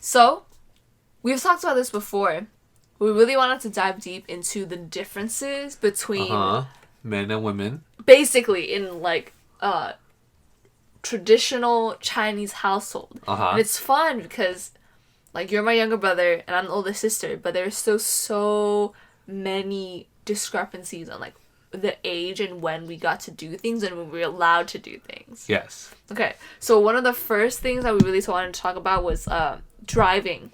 So, we've talked about this before. We really wanted to dive deep into the differences between men and women. Basically, in like traditional Chinese household. And it's fun because like you're my younger brother and I'm the older sister, but there's still so many discrepancies on like the age and when we got to do things and when we were allowed to do things. Yes. Okay, so one of the first things that we really wanted to talk about was driving.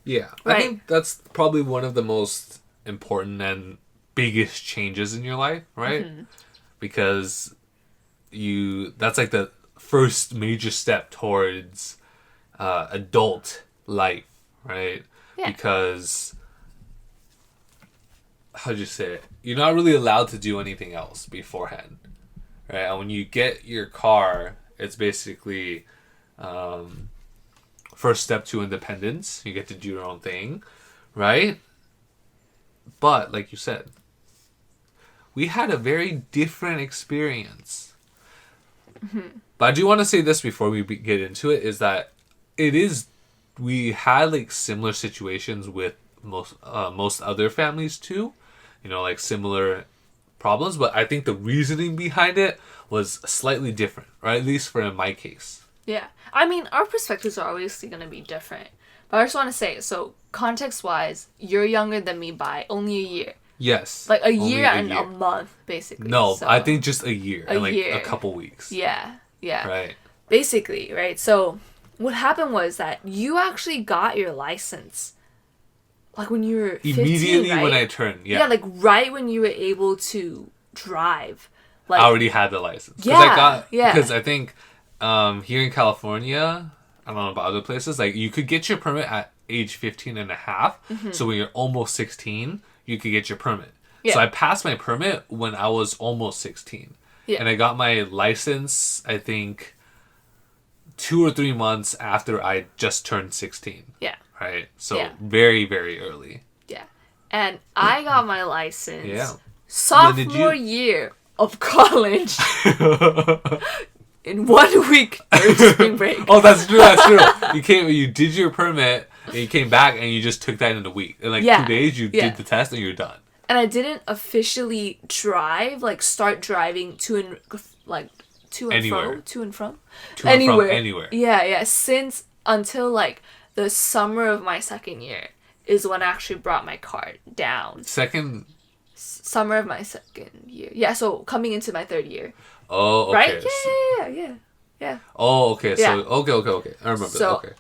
Yeah, right? I think that's probably one of the most important and biggest changes in your life, right? Mm-hmm. Because that's like the first major step towards adult life, right? Yeah. Because, how'd you say it? You're not really allowed to do anything else beforehand, right? And when you get your car, it's basically first step to independence. You get to do your own thing, right? But, like you said, we had a very different experience. Mm-hmm. But I do want to say this before we get into it, is that we had like similar situations with most other families too, like similar problems, but I think the reasoning behind it was slightly different, right? At least for in my case. Yeah. I mean, our perspectives are obviously going to be different. But I just want to say, so context-wise, you're younger than me by only a year. Yes. Like a year and a month, basically. No, so I think just a year. A couple weeks. Yeah. Yeah. Right. Basically, right? So what happened was that you actually got your license like when you were 15, immediately, right? When I turned, yeah. Yeah, like right when you were able to drive. Like, I already had the license. Because I think here in California, I don't know about other places, like you could get your permit at age 15 and a half. Mm-hmm. So when you're almost 16, you could get your permit. Yeah. So I passed my permit when I was almost 16. Yeah. And I got my license, I think, 2 or 3 months after I just turned 16. Yeah. Right? So very, very early. Yeah. And I got my license sophomore year of college. In 1 week during spring break. Oh, that's true. You did your permit, and you came back, and you just took that in a week. In 2 days, you did the test, and you're done. And I didn't officially drive, like start driving to and from. Anywhere. Yeah. Since until like the summer of my second year is when I actually brought my car down. Summer of my second year. Yeah, so coming into my third year. Oh, okay. Right? Yeah. Oh, okay. So, okay. I remember that. Okay.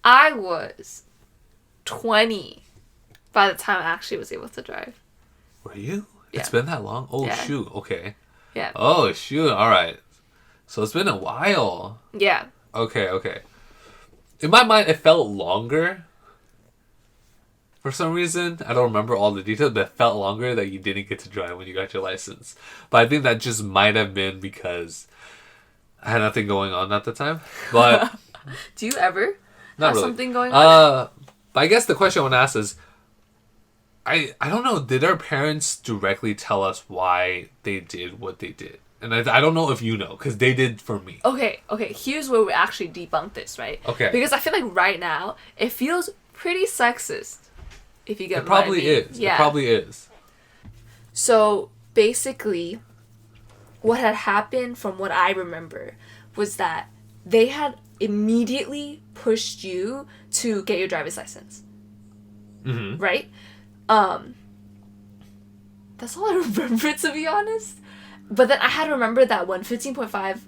I was 20 by the time I actually was able to drive. Were you? Yeah. It's been that long? Oh, shoot. Okay. Yeah. Oh, shoot. All right. So it's been a while. Yeah. Okay. In my mind, it felt longer. For some reason, I don't remember all the details, but it felt longer that you didn't get to drive when you got your license. But I think that just might have been because I had nothing going on at the time. But do you ever have something going on? But I guess the question I want to ask is, I don't know, did our parents directly tell us why they did what they did? And I don't know if you know, because they did for me. Okay, here's where we actually debunk this, right? Okay. Because I feel like right now, it feels pretty sexist. If you get what I mean. It probably is. So basically, what had happened from what I remember was that they had immediately pushed you to get your driver's license. Mm-hmm. Right? That's all I remember, to be honest. But then I had to remember that when I was 15.5,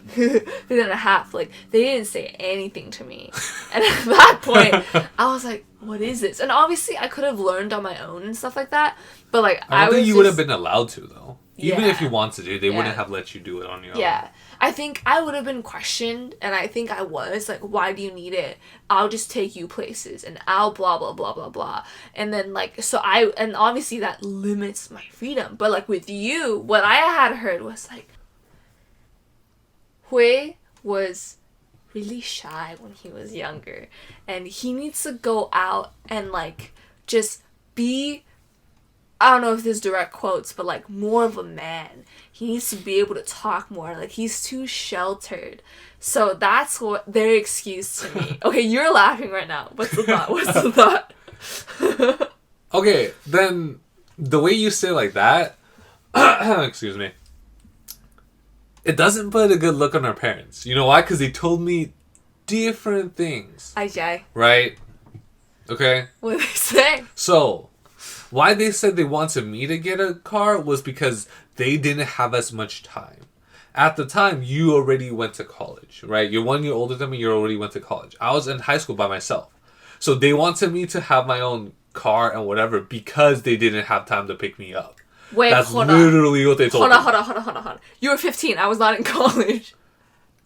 15 and a half, like, they didn't say anything to me. And at that point, I was like, what is this? And obviously, I could have learned on my own and stuff like that. But, like, I don't think you would have been allowed to, though. Even if you wanted to, they wouldn't have let you do it on your own. Yeah. I think I would have been questioned, and I think I was, like, why do you need it? I'll just take you places, and I'll blah, blah, blah, blah, blah. And then, like, and obviously that limits my freedom. But, like, with you, what I had heard was, like, Hui was really shy when he was younger, and he needs to go out and, like, just be I don't know if there's direct quotes, but like more of a man. He needs to be able to talk more. Like he's too sheltered. So that's what their excuse to me. Okay, you're laughing right now. What's the thought? What's the thought? Okay, then the way you say like that, excuse me, it doesn't put a good look on our parents. You know why? Because they told me different things. Ajay. Right? Okay? What did they say? So, why they said they wanted me to get a car was because they didn't have as much time. At the time, you already went to college, right? You're 1 year older than me, you already went to college. I was in high school by myself. So they wanted me to have my own car and whatever because they didn't have time to pick me up. Wait, That's hold literally on. what they told me. Hold on. You were 15. I was not in college.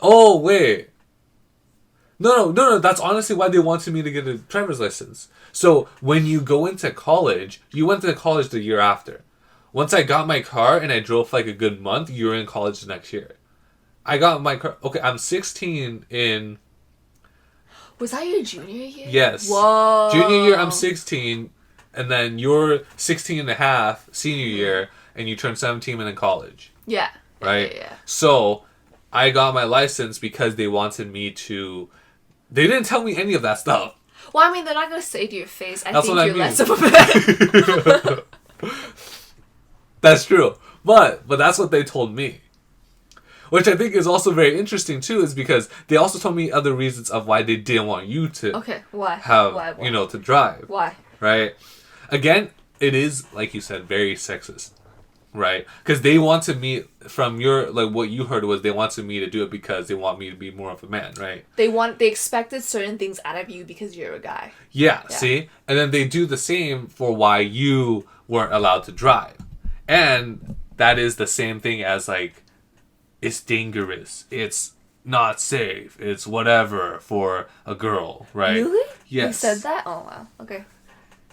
Oh, wait. No. That's honestly why they wanted me to get a driver's license. So when you go into college, you went to college the year after. Once I got my car and I drove for like a good month, you were in college the next year. I got my car. Okay, I'm 16 in... Was that your junior year? Yes. Whoa. Junior year, I'm 16. And then you're 16 and a half, senior year, and you turn 17 and in college. Yeah. Right? Yeah. So I got my license because they wanted me to... They didn't tell me any of that stuff. Well, I mean, they're not going to say to your face, That's think what I you're mean. less of a man. That's true. But that's what they told me. Which I think is also very interesting, too, is because they also told me other reasons of why they didn't want you to why? have, Why? to drive. Why? Right? Again, it is, like you said, very sexist. Right? Because they wanted me, from your, like, what you heard was they wanted me to do it because they want me to be more of a man, right? They expected certain things out of you because you're a guy. Yeah, see? And then they do the same for why you weren't allowed to drive. And that is the same thing as, like, it's dangerous. It's not safe. It's whatever for a girl, right? Really? Yes. They said that? Oh, wow. Okay.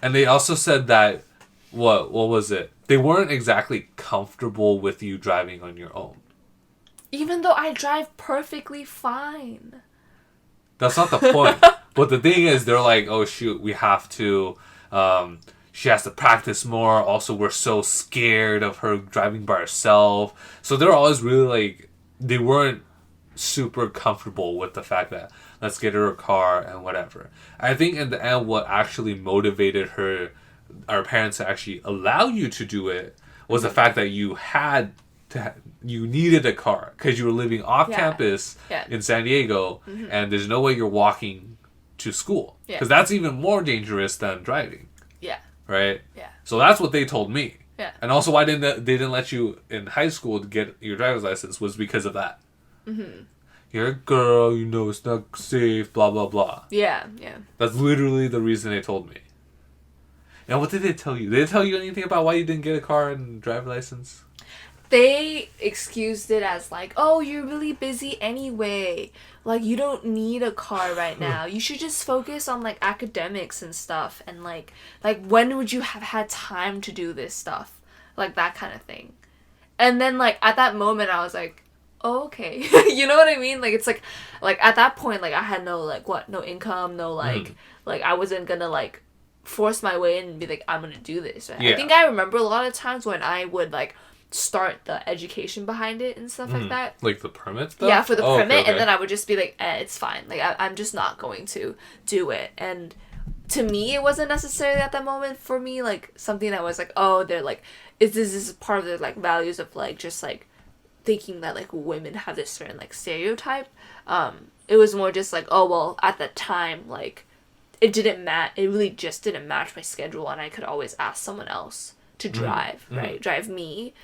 And they also said that, what was it? They weren't exactly comfortable with you driving on your own. Even though I drive perfectly fine. That's not the point. But the thing is, they're like, oh, shoot, we have to... she has to practice more. Also, we're so scared of her driving by herself. So they're always really like... They weren't super comfortable with the fact that let's get her a car and whatever. I think in the end, what actually motivated our parents to actually allow you to do it was the fact that you needed a car because you were living off campus in San Diego, and there's no way you're walking to school because that's even more dangerous than driving. Yeah. Right. Yeah. So that's what they told me. Yeah. And also, why they didn't let you in high school to get your driver's license was because of that. Mm-hmm. You're a girl, it's not safe, blah blah blah. Yeah. That's literally the reason they told me. And what did they tell you? Did they tell you anything about why you didn't get a car and driver's license? They excused it as like, oh, you're really busy anyway. Like, you don't need a car right now. You should just focus on, like, academics and stuff. And, like when would you have had time to do this stuff? Like, that kind of thing. And then, like, at that moment, I was like, oh, okay. You know what I mean? Like, it's like, at that point, like, I had no, like, no income, no, like, I wasn't gonna, like, force my way in and be like, I'm gonna do this. Right? Yeah. I think I remember a lot of times when I would, like, start the education behind it and stuff like that. Like the permit stuff? Yeah, for the permit. Okay. And then I would just be like, it's fine. Like, I'm just not going to do it. And to me, it wasn't necessarily at that moment for me, like, something that was like, oh, they're like, this is part of their, like, values of, like, just, like, thinking that, like, women have this certain, like, stereotype. It was more just like, oh, well, at the time, like, it really just didn't match my schedule, and I could always ask someone else to drive, right? Drive me.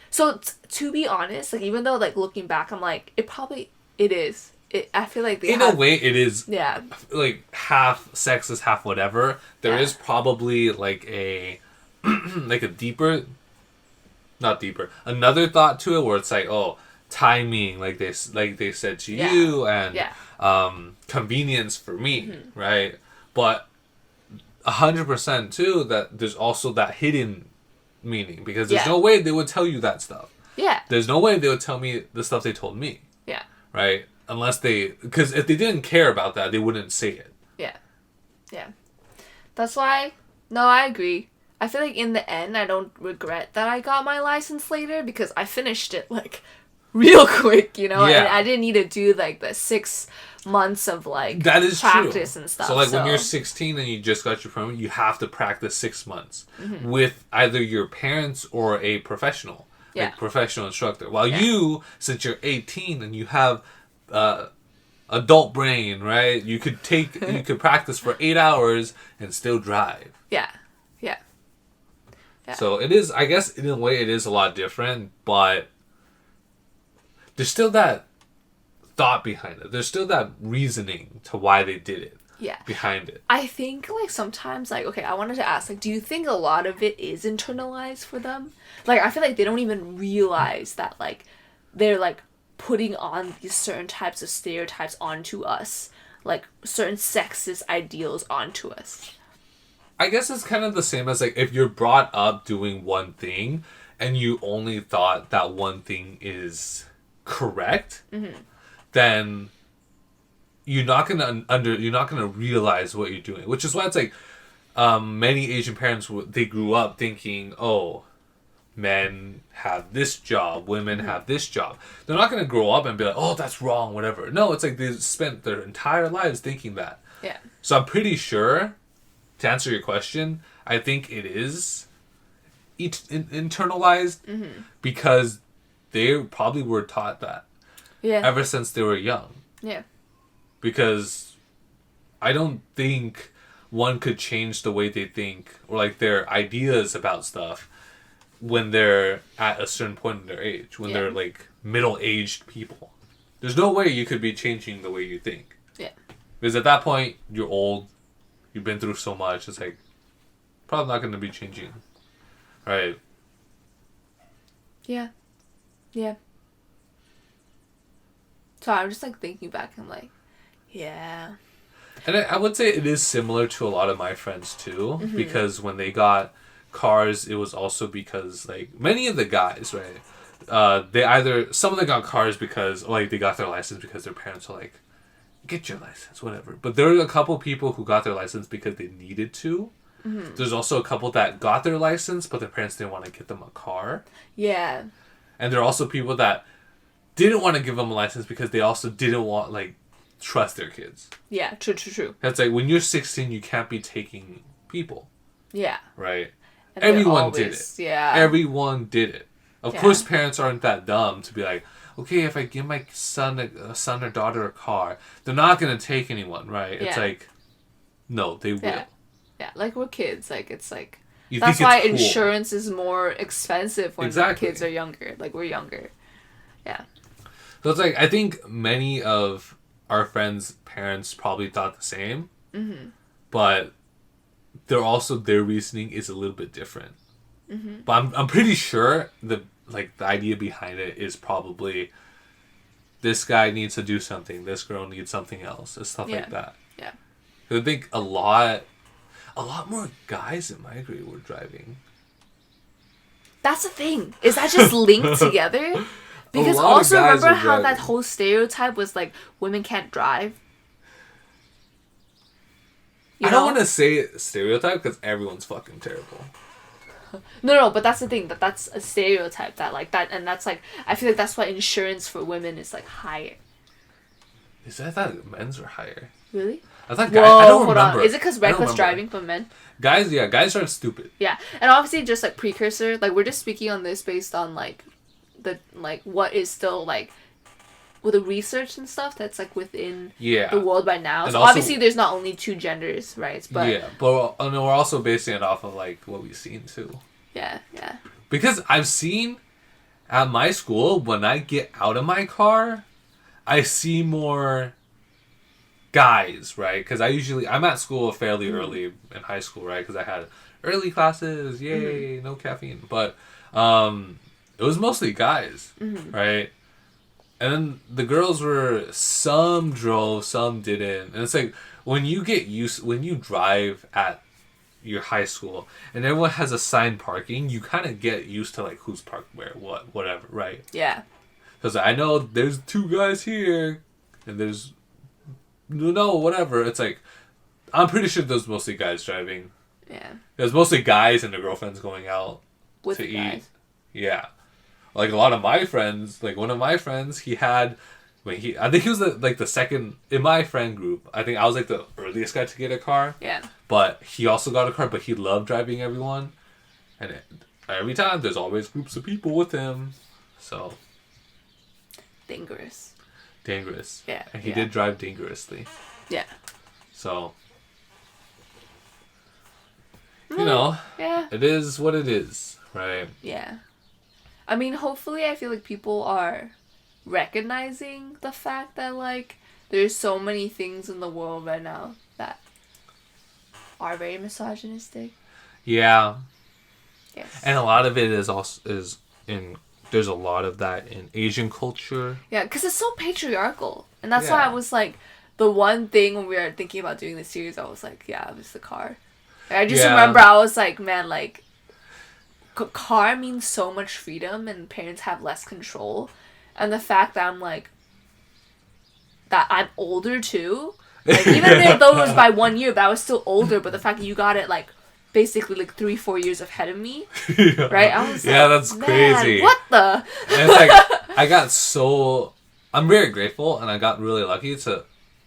So to be honest, like, even though, like, looking back, I'm like, it is. I feel like in a way it is. Yeah. Like, half sexist, half whatever. There is probably, like, a like a deeper, not deeper, another thought to it where it's like, oh, timing, like they said to you, and convenience for me, right? But 100% too, that there's also that hidden meaning, because there's no way they would tell you that stuff. Yeah. There's no way they would tell me the stuff they told me. Yeah. Right? Unless because if they didn't care about that, they wouldn't say it. Yeah. Yeah. That's why, no, I agree. I feel like in the end, I don't regret that I got my license later because I finished it like real quick, you know? Yeah. And I didn't need to do like the 6 months of like that is practice true. and stuff. So like when you're 16 and you just got your permit, you have to practice 6 months with either your parents or a professional, like professional instructor. While you, since you're 18 and you have adult brain, right? You could practice for 8 hours and still drive. Yeah. So it is, I guess in a way it is a lot different, but there's still that thought behind it. There's still that reasoning to why they did it. Yeah. Behind it. I think like sometimes like, okay, I wanted to ask, like, do you think a lot of it is internalized for them? Like, I feel like they don't even realize that like they're like putting on these certain types of stereotypes onto us, like certain sexist ideals onto us. I guess it's kind of the same as like if you're brought up doing one thing and you only thought that one thing is correct, then you're not gonna realize what you're doing. Which is why it's like many Asian parents, they grew up thinking, oh, men have this job, women have this job. They're not gonna grow up and be like, oh, that's wrong, whatever. No, it's like they spent their entire lives thinking that. Yeah. So I'm pretty sure, to answer your question, I think it is internalized because they probably were taught that ever since they were young. Yeah. Because I don't think one could change the way they think or like their ideas about stuff when they're at a certain point in their age, when they're like middle-aged people. There's no way you could be changing the way you think. Yeah. Because at that point, you're old. You've been through so much. It's like, probably not going to be changing. Right? Yeah. Yeah. So I'm just like thinking back and like, yeah. And I would say it is similar to a lot of my friends too. Because when they got cars, it was also because like many of the guys, right? Some of them got cars because like they got their license because their parents were like, get your license, whatever. But there were a couple people who got their license because they needed to. There's also a couple that got their license, but their parents didn't want to get them a car. Yeah. And there are also people that didn't want to give them a license because they also didn't want, like, trust their kids. Yeah, true. That's like, when you're 16, you can't be taking people. Yeah. Right? And Everyone did it. Yeah. Everyone did it. Of course, parents aren't that dumb to be like, okay, if I give my son or daughter a car, they're not going to take anyone, right? It's like, no, they will. Yeah, like we're kids. Like, it's like, You that's think why it's cool. insurance is more expensive when kids are younger. Like, we're younger. Yeah. So it's like, I think many of our friends' parents probably thought the same, but their reasoning is a little bit different. But I'm pretty sure the idea behind it is probably this guy needs to do something, this girl needs something else, and stuff like that. Yeah. I think a lot more guys in my grade were driving. That's the thing. Is that just linked together? Because also remember how that whole stereotype was like women can't drive? I don't want to say stereotype because everyone's fucking terrible. No, but that's the thing. That's a stereotype that like that, and that's like I feel like that's why insurance for women is like higher. I thought men's were higher. Really? I thought guys. I don't remember. On. Is it because reckless driving for men? Guys are stupid. Yeah, and obviously just like precursor. Like we're just speaking on this based on like the like what is still like with the research and stuff that's like within the world by now. And so also, obviously there's not only two genders, right? But but we're also basing it off of like what we've seen too. Yeah. Because I've seen at my school when I get out of my car, I see more guys, right? Because I'm at school fairly early in high school, right? Because I had early classes, yay, no caffeine. But it was mostly guys, right? And then the girls were, some drove, some didn't. And it's like, when you drive at your high school and everyone has assigned parking, you kind of get used to like who's parked where, whatever, right? Yeah. Because I know there's two guys here and there's, whatever. It's like, I'm pretty sure there's mostly guys driving. Yeah. It was mostly guys and their girlfriends going out With to the eat. guys. Yeah. Like a lot of my friends, like one of my friends, he had, I think he was the second, in my friend group, I think I was like the earliest guy to get a car. Yeah. But he also got a car, but he loved driving everyone. And every time, there's always groups of people with him. So. Dangerous. Yeah. And he did drive dangerously. Yeah. So. You know. Yeah. It is what it is, right? Yeah. I mean, hopefully I feel like people are recognizing the fact that, like, there's so many things in the world right now that are very misogynistic. Yeah. Yes. And a lot of it is in there's a lot of that in Asian culture. Yeah, because it's so patriarchal. And that's why I was like, the one thing when we were thinking about doing this series, I was like, yeah, it was the car. Like, I just remember I was like, man, like, car means so much freedom and parents have less control. And the fact that I'm like, that I'm older too. Like, even though it was by 1 year, but I was still older. But the fact that you got it, like, basically, like, 3-4 years ahead of me. Yeah. Right? I was like, that's crazy. What the? And it's like, I'm very grateful, and I got really lucky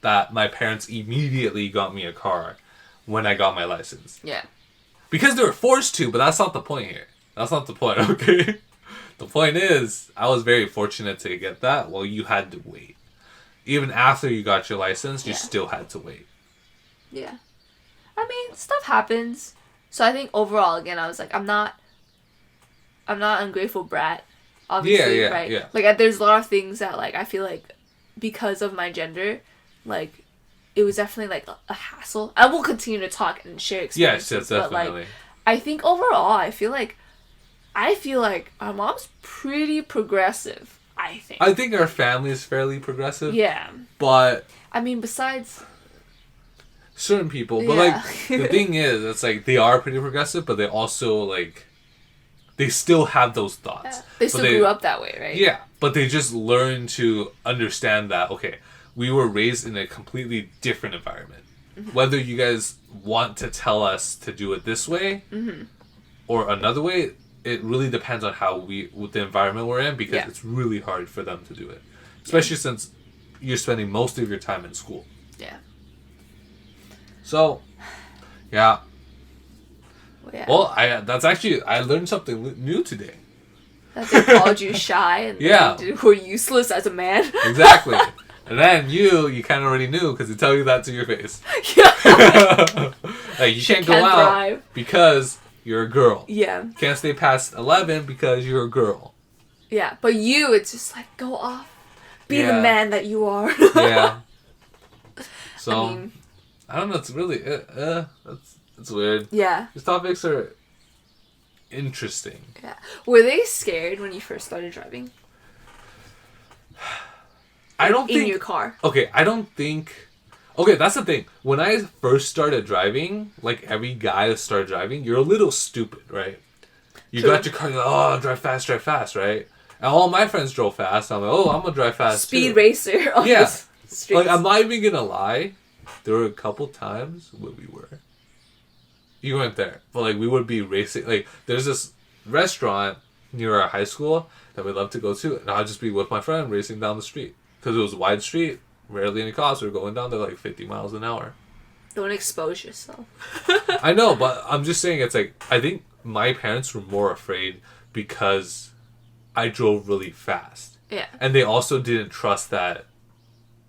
that my parents immediately got me a car when I got my license. Yeah. Because they were forced to, but that's not the point here. That's not the point, okay? The point is, I was very fortunate to get that while you had to wait. Even after you got your license, you still had to wait. Yeah. I mean, stuff happens. So I think overall, again, I was like, I'm not ungrateful brat, obviously, right? Yeah. Like, there's a lot of things that, like, I feel like because of my gender, like, it was definitely, like, a hassle. I will continue to talk and share experiences. Yes, definitely. But, like, I think overall, I feel like our mom's pretty progressive, I think. I think our family is fairly progressive. Yeah. But... I mean, besides... certain people. But, like, the thing is, it's like, they are pretty progressive, but they also, like... they still have those thoughts. Yeah. They still grew up that way, right? Yeah. But they just learn to understand that, okay, we were raised in a completely different environment. Mm-hmm. Whether you guys want to tell us to do it this way or another way, it really depends on with the environment we're in, because it's really hard for them to do it. Especially since you're spending most of your time in school. Yeah. So, yeah. Well, I learned something new today. That they called you shy and were useless as a man. Exactly. And then you kind of already knew because they tell you that to your face. Like, you can't go out because you're a girl. Yeah. Can't stay past 11 because you're a girl. Yeah, but it's just like, go off. Be the man that you are. Yeah. So, I don't know, it's really, it's weird. Yeah. These topics are interesting. Yeah. Were they scared when you first started driving? I don't think... in your car. Okay, I don't think... Okay, that's the thing. When I first started driving, like every guy that started driving, you're a little stupid, right? You got your car, you're like, oh, drive fast, right? And all my friends drove fast. I'm like, oh, I'm gonna drive fast Speed racer on the streets. Like, I'm not even gonna lie. There were a couple times where we were. You weren't there. But, like, we would be racing. Like, there's this restaurant near our high school that we love to go to. And I'd just be with my friend racing down the street. Because it was a wide street. Rarely any cops. We were going down there like 50 miles an hour. Don't expose yourself. I know, but I'm just saying, it's like, I think my parents were more afraid because I drove really fast. Yeah. And they also didn't trust that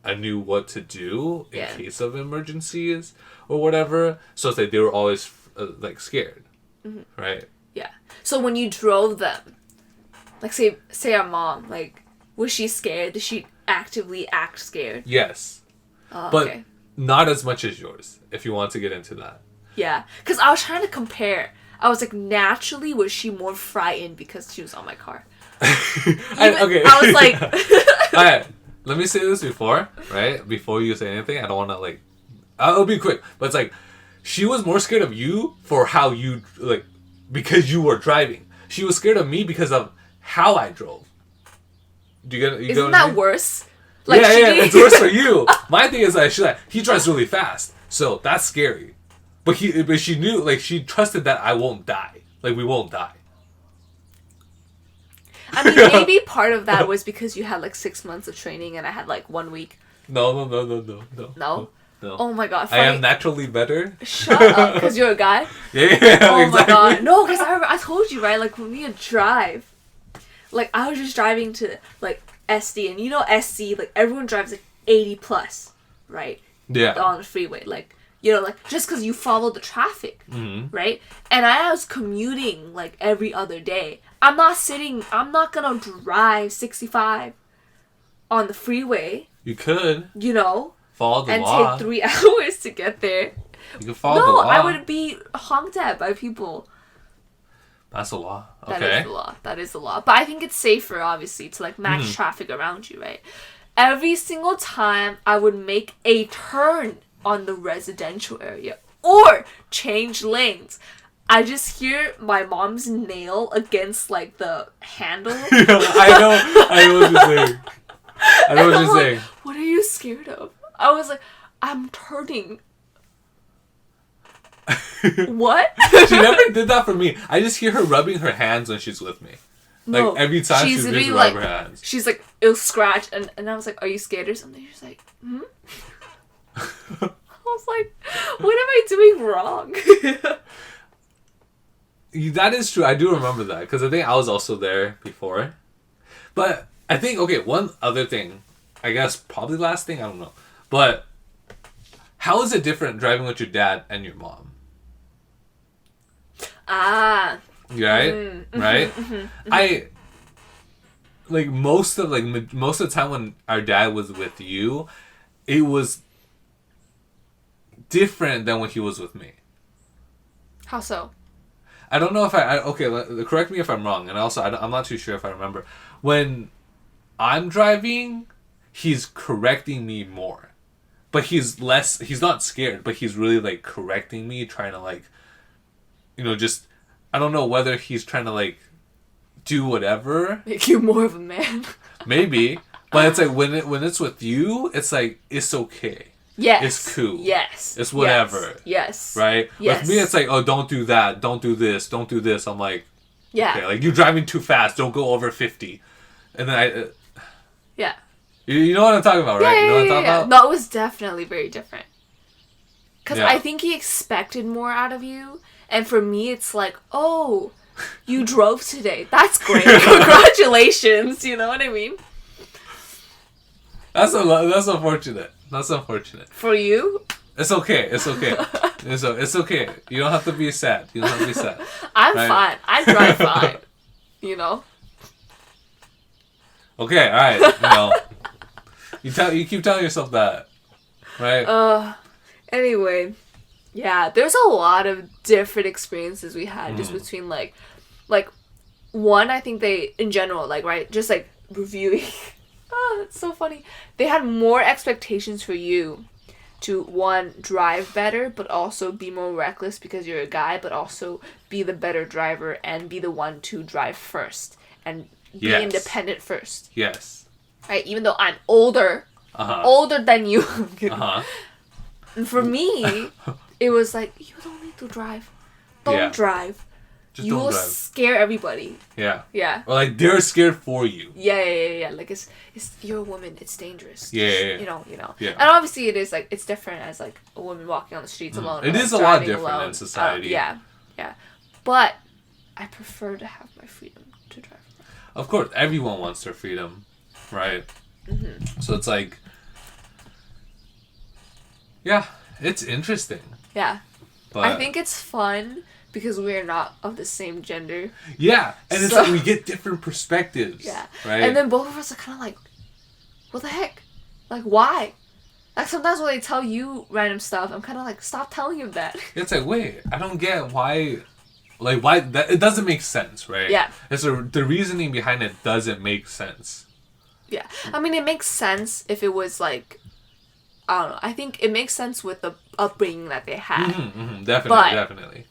I knew what to do in case of emergencies or whatever. So it's like they were always like scared. Mm-hmm. Right? Yeah. So when you drove them, like say our mom, like, was she scared? Did she actively act scared? Yes. But not as much as yours, if you want to get into that. Yeah. Because I was trying to compare. I was like, naturally, was she more frightened because she was on my car? I was like... Alright, let me say this before you say anything. I don't want to, like... I'll be quick. But it's like, she was more scared of you for how you, like... because you were driving. She was scared of me because of how I drove. Do you get? Isn't that worse? Like, yeah, it's worse for you. My thing is, like, he drives really fast, so that's scary. But she knew, like, she trusted that I won't die. Like, we won't die. I mean, maybe part of that was because you had like 6 months of training and I had like 1 week. No. No? Oh my god. I am naturally better. Shut up, because you're a guy? Yeah, oh exactly. my god. No, because I told you, right? Like, when we would drive, like, I was just driving to, like, SD, and you know SD, like, everyone drives, like, 80 plus, right? Yeah. On the freeway. Like, you know, like, just because you follow the traffic, right? And I was commuting, like, every other day. I'm not gonna drive 65 on the freeway. You could. You know? Follow the and law. take 3 hours to get there. You can follow the law. I would be honked at by people. That's the law. Okay. That is the law. But I think it's safer, obviously, to like match traffic around you, right? Every single time I would make a turn on the residential area or change lanes, I just hear my mom's nail against like the handle. I know what you're saying. I know what you're saying. What are you scared of? I was like, I'm turning. What? She never did that for me. I just hear her rubbing her hands when she's with me. No, like every time she's really like, rub her hands. She's like, it'll scratch, and I was like, are you scared or something? She's like, I was like, what am I doing wrong? That is true. I do remember that because I think I was also there before. But I think, okay, one other thing, I guess probably last thing, I don't know. But how is it different driving with your dad and your mom? Ah. Right? Right? I like most of the time when our dad was with you, it was different than when he was with me. How so? I don't know if okay, correct me if I'm wrong, and also I'm not too sure if I remember. When I'm driving, he's correcting me more. But he's not scared, but he's really like correcting me, trying to like, you know, just, I don't know whether he's trying to like do whatever. Make you more of a man. Maybe. But it's like when it's with you, it's like, it's okay. Yes. It's cool. Yes. It's whatever. Yes. Right? Yes. With me, it's like, oh, don't do that. Don't do this. Don't do this. I'm like, yeah. Okay, like, you're driving too fast. Don't go over 50. And then yeah. You know what I'm talking about, right? Yeah, you know what I'm talking about? No, it was definitely very different. Because Yeah. I think he expected more out of you. And for me, it's like, oh, you drove today. That's great. Congratulations. You know what I mean? That's unfortunate. That's unfortunate. For you? It's okay. It's okay. It's okay. You don't have to be sad. You don't have to be sad. I'm right? fine. I drive fine. You know? Okay, alright. You keep telling yourself that. Right? Anyway. Yeah, there's a lot of different experiences we had just between like one, I think they in general, like, right, just like reviewing. Oh, it's so funny. They had more expectations for you to, one, drive better, but also be more reckless because you're a guy, but also be the better driver and be the one to drive first and be independent first. Yes. Right? Even though I'm older than you. And for me, it was like, you don't need to drive. Don't drive. Just you don't will drive. scare everybody. Yeah. Yeah. Or like they're scared for you. Yeah. Like it's you're a woman. It's dangerous. Yeah. You know. Yeah. And obviously it is like it's different as like a woman walking on the streets alone. It or, is like, a lot driving different alone. in society. Yeah. But I prefer to have my freedom to drive. Of course, everyone wants their freedom, right? So it's like, yeah, it's interesting. Yeah. But I think it's fun because we're not of the same gender. Yeah, and it's like we get different perspectives. Yeah. Right? And then both of us are kind of like, what the heck? Like, why? Like, sometimes when they tell you random stuff, I'm kind of like, stop telling him that. It's like, wait, I don't get why... Like, why... That, it doesn't make sense, right? Yeah. The reasoning behind it doesn't make sense. Yeah. I mean, it makes sense if it was like... I don't know. I think it makes sense with the upbringing that they had. Definitely.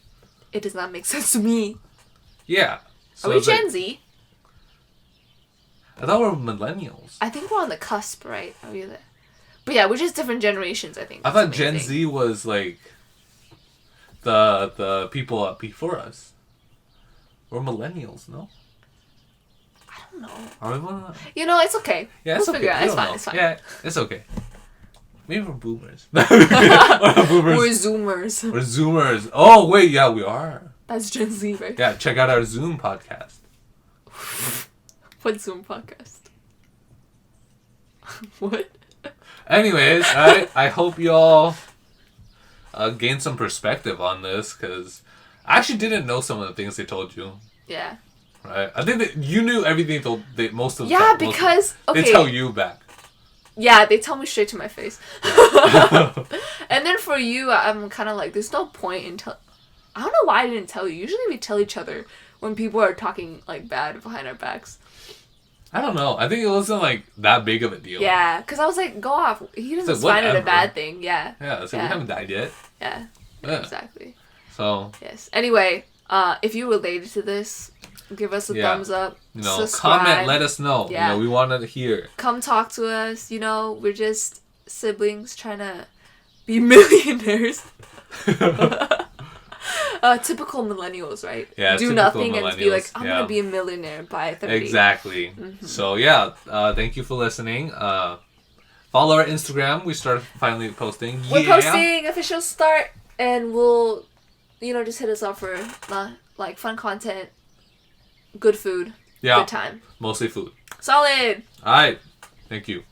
It does not make sense to me. Yeah. So are we Gen Z? I thought we were millennials. I think we're on the cusp, right? Are we there? But yeah, we're just different generations, I think. I thought Gen Z was like... the people before us. We're millennials, no? I don't know. Are we one? You know, it's okay. Yeah, it's we'll okay. Figure it out. We It's don't fine. know. It's fine. Yeah, it's okay. Maybe we're boomers. We're boomers. Zoomers. We're Zoomers. Oh wait, yeah, we are. That's Gen Z, right? Yeah, check out our Zoom podcast. What Zoom podcast? What? Anyways, I hope y'all gain some perspective on this, because I actually didn't know some of the things they told you. Yeah. Right? I think that you knew everything most of the Yeah, time. because okay. They tell you back. Yeah, they tell me straight to my face. And then for you, I'm kind of like, there's no point in I don't know why I didn't tell you. Usually we tell each other when people are talking like bad behind our backs. I don't know. I think it wasn't like that big of a deal. Yeah, because I was like, go off. He doesn't like, find it a whatever. bad thing. Yeah. Yeah, so we haven't died yet. Yeah. Yeah. Exactly. So. Yes. Anyway, if you related to this, give us a thumbs up. You know, subscribe. comment, let us know. Yeah. You know, we want to hear. Come talk to us. You know, we're just siblings trying to be millionaires. Typical millennials, right? Yeah, do nothing and be like, I'm gonna be a millionaire by 30. Exactly. Mm-hmm. So yeah, thank you for listening. Follow our Instagram. We started finally posting. We're posting official start, and we'll, just hit us up for like fun content, good food, good time. Mostly food. Solid. All right. Thank you.